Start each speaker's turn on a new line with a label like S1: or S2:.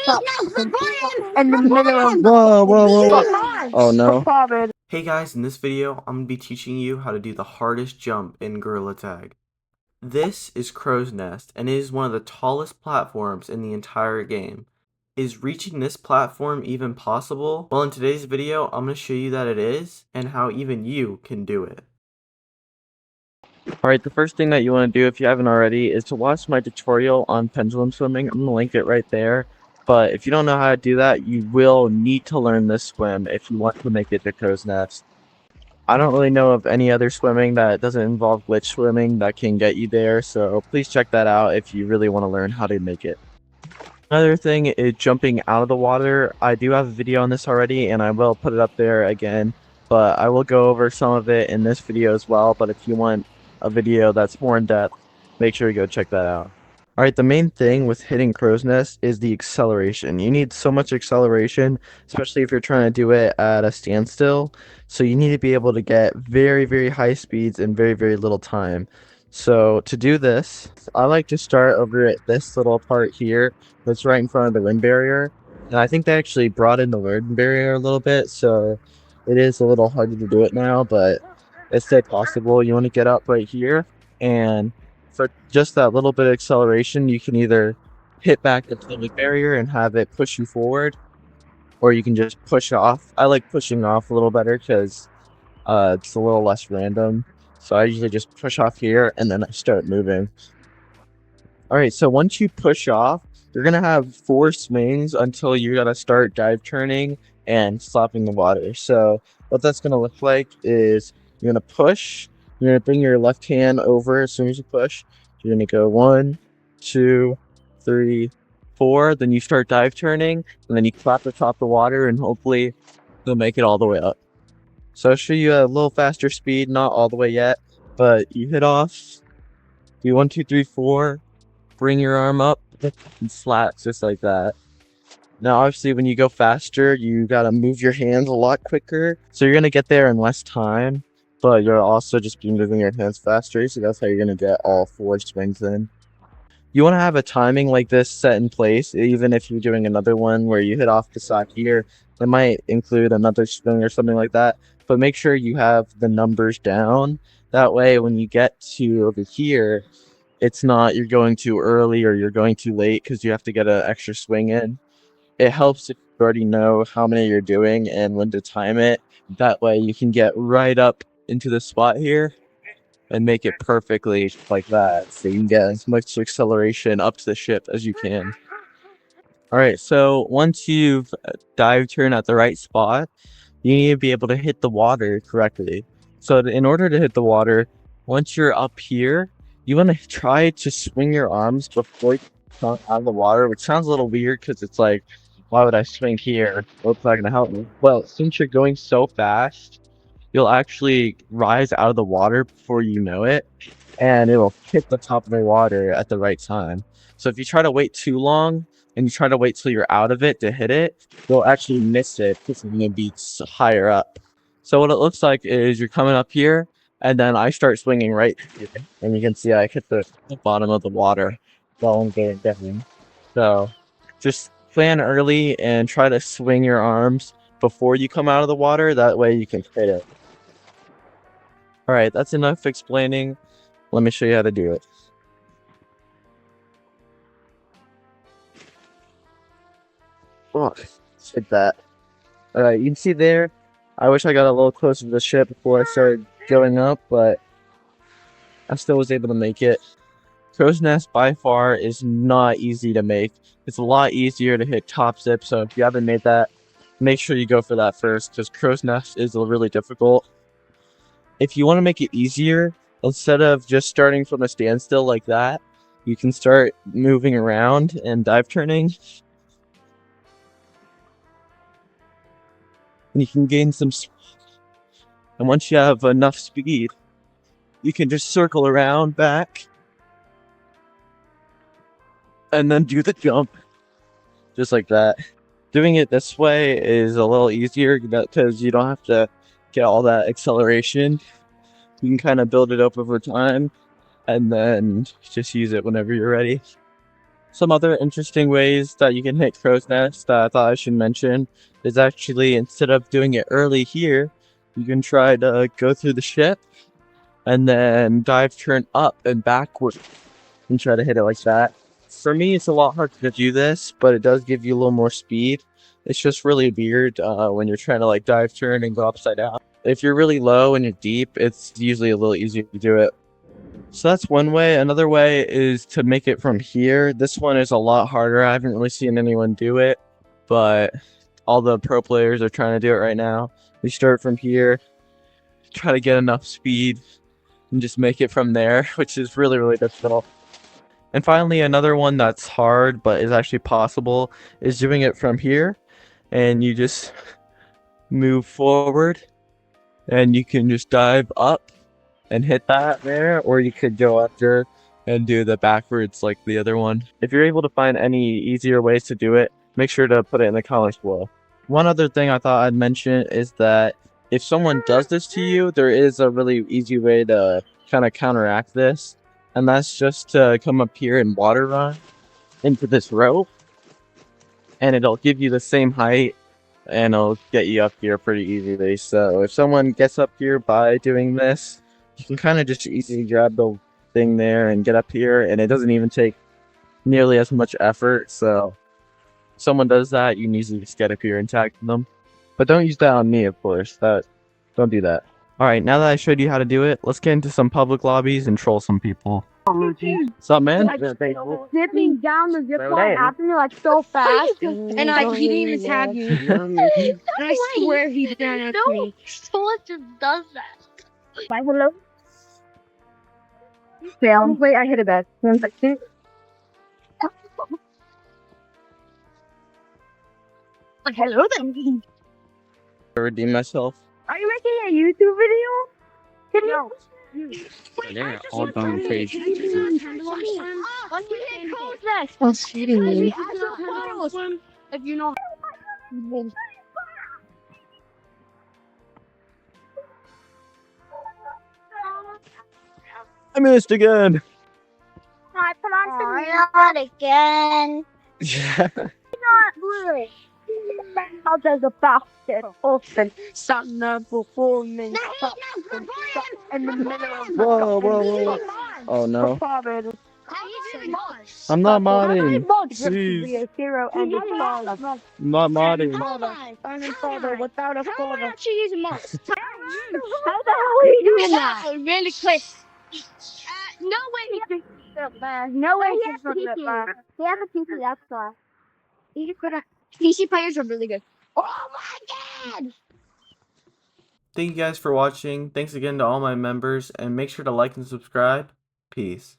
S1: in the middle of
S2: Whoa. Oh no.
S3: Hey guys, in this video, I'm going to be teaching you how to do the hardest jump in Gorilla Tag. This is Crow's Nest, and it is one of the tallest platforms in the entire game. Is reaching this platform even possible? Well, in today's video, I'm going to show you that it is, and how even you can do it.
S2: Alright, the first thing that you want to do if you haven't already is to watch my tutorial on pendulum swimming. I'm going to link it right there. But if you don't know how to do that, you will need to learn this swim if you want to make it to Crow's Nest. I don't really know of any other swimming that doesn't involve glitch swimming that can get you there, so please check that out if you really want to learn how to make it. Another thing is jumping out of the water. I do have a video on this already, and I will put it up there again, but I will go over some of it in this video as well. But if you want a video that's more in depth, make sure you go check that out. Alright, the main thing with hitting Crow's Nest is the acceleration. You need so much acceleration, especially if you're trying to do it at a standstill. So you need to be able to get very, very high speeds in very, very little time. So to do this, I like to start over at this little part here that's right in front of the wind barrier. And I think they actually brought in the wind barrier a little bit, so it is a little harder to do it now, but it's still possible. You want to get up right here, and for just that little bit of acceleration, you can either hit back into the wind barrier and have it push you forward, or you can just push off. I like pushing off a little better because it's a little less random. So I usually just push off here and then I start moving. Alright, so once you push off, you're going to have 4 swings until you got to start dive turning and slapping the water. So what that's going to look like is you're going to push, you're going to bring your left hand over as soon as you push. You're going to go 1, 2, 3, 4. Then you start dive turning, and then you clap the top of the water, and hopefully you'll make it all the way up. So I'll show you a little faster speed, not all the way yet, but you hit off, do 1, 2, 3, 4, bring your arm up, and slap just like that. Now obviously when you go faster, you gotta move your hands a lot quicker, so you're gonna get there in less time, but you'll also just be moving your hands faster, so that's how you're gonna get all 4 swings in. You want to have a timing like this set in place, even if you're doing another one where you hit off the side here. It might include another swing or something like that, but make sure you have the numbers down. That way, when you get to over here, it's not you're going too early or you're going too late because you have to get an extra swing in. It helps if you already know how many you're doing and when to time it. That way, you can get right up into the spot here and make it perfectly like that, so you can get as much acceleration up to the ship as you can. Alright, so once you've dive turned at the right spot, you need to be able to hit the water correctly. So in order to hit the water, once you're up here, you want to try to swing your arms before you come out of the water, which sounds a little weird because it's like, why would I swing here? What's that going to help me? Well, since you're going so fast, you'll actually rise out of the water before you know it, and it'll hit the top of the water at the right time. So if you try to wait too long and you try to wait till you're out of it to hit it, you'll actually miss it because it's going to be higher up. So what it looks like is you're coming up here, and then I start swinging right here, and you can see I hit the bottom of the water while I'm getting down. So just plan early and try to swing your arms before you come out of the water. That way you can hit it. Alright, that's enough explaining. Let me show you how to do it. Oh, hit that. Alright, you can see there, I wish I got a little closer to the ship before I started going up, but I still was able to make it. Crow's Nest by far is not easy to make. It's a lot easier to hit top zip, so if you haven't made that, make sure you go for that first, because Crow's Nest is really difficult. If you want to make it easier, instead of just starting from a standstill like that, you can start moving around and dive turning. And you can gain some speed. And once you have enough speed, you can just circle around back and then do the jump just like that. Doing it this way is a little easier because you don't have to get all that acceleration. You can kind of build it up over time and then just use it whenever you're ready. Some other interesting ways that you can hit crow's nest that I thought I should mention is actually, instead of doing it early here, you can try to go through the ship and then dive turn up and backward and try to hit it like that. For me, it's a lot harder to do this, but it does give you a little more speed. It's just really weird when you're trying to like dive turn and go upside down. If you're really low and you're deep, it's usually a little easier to do it. So that's one way. Another way is to make it from here. This one is a lot harder. I haven't really seen anyone do it, but all the pro players are trying to do it right now. We start from here, try to get enough speed, and just make it from there, which is really, really difficult. And finally, another one that's hard but is actually possible is doing it from here, and you just move forward, and you can just dive up and hit that there, or you could go under and do the backwards like the other one. If you're able to find any easier ways to do it, make sure to put it in the comments below. One other thing I thought I'd mention is that if someone does this to you, there is a really easy way to kind of counteract this, and that's just to come up here and water run into this rope, and it'll give you the same height and it'll get you up here pretty easily. So if someone gets up here by doing this, you can kind of just easily grab the thing there and get up here, and it doesn't even take nearly as much effort. So if someone does that, you can easily just get up here and tag them. But don't use that on me, of course. Don't do that. Alright, now that I showed you how to do it, let's get into some public lobbies and troll some people. What's up, man?
S1: Zipping down the zip line after me like so fast, and like he didn't even tag you. And I swear he ran at me.
S4: Someone just does that.
S1: Bye, hello. Fail. Wait, I hit a bed. 1 second. Like, hello then.
S2: I redeem myself.
S1: Are you making a YouTube video? Can you?
S5: They're all going crazy.
S1: What's hitting me? If you know.
S2: I missed again!
S4: I put on some not again.
S2: Yeah.
S4: Not blue.
S1: How does a basket open? Summer performance. In the middle of
S2: Whoa. Oh no.
S1: Father.
S2: I'm not modding.
S1: Please. Be a hero and a father.
S2: I'm not modding.
S1: I'm a father without a
S4: How
S1: father.
S4: about you use a mouse?
S1: How the hell are you doing that?
S4: Really quick. No way.
S1: No way
S4: He
S1: he's
S4: has
S1: not
S4: a
S1: that
S4: PC.
S1: bad.
S4: He has a PC, that's why. PC players are really good. Oh my god!
S3: Thank you guys for watching. Thanks again to all my members, and make sure to like and subscribe. Peace.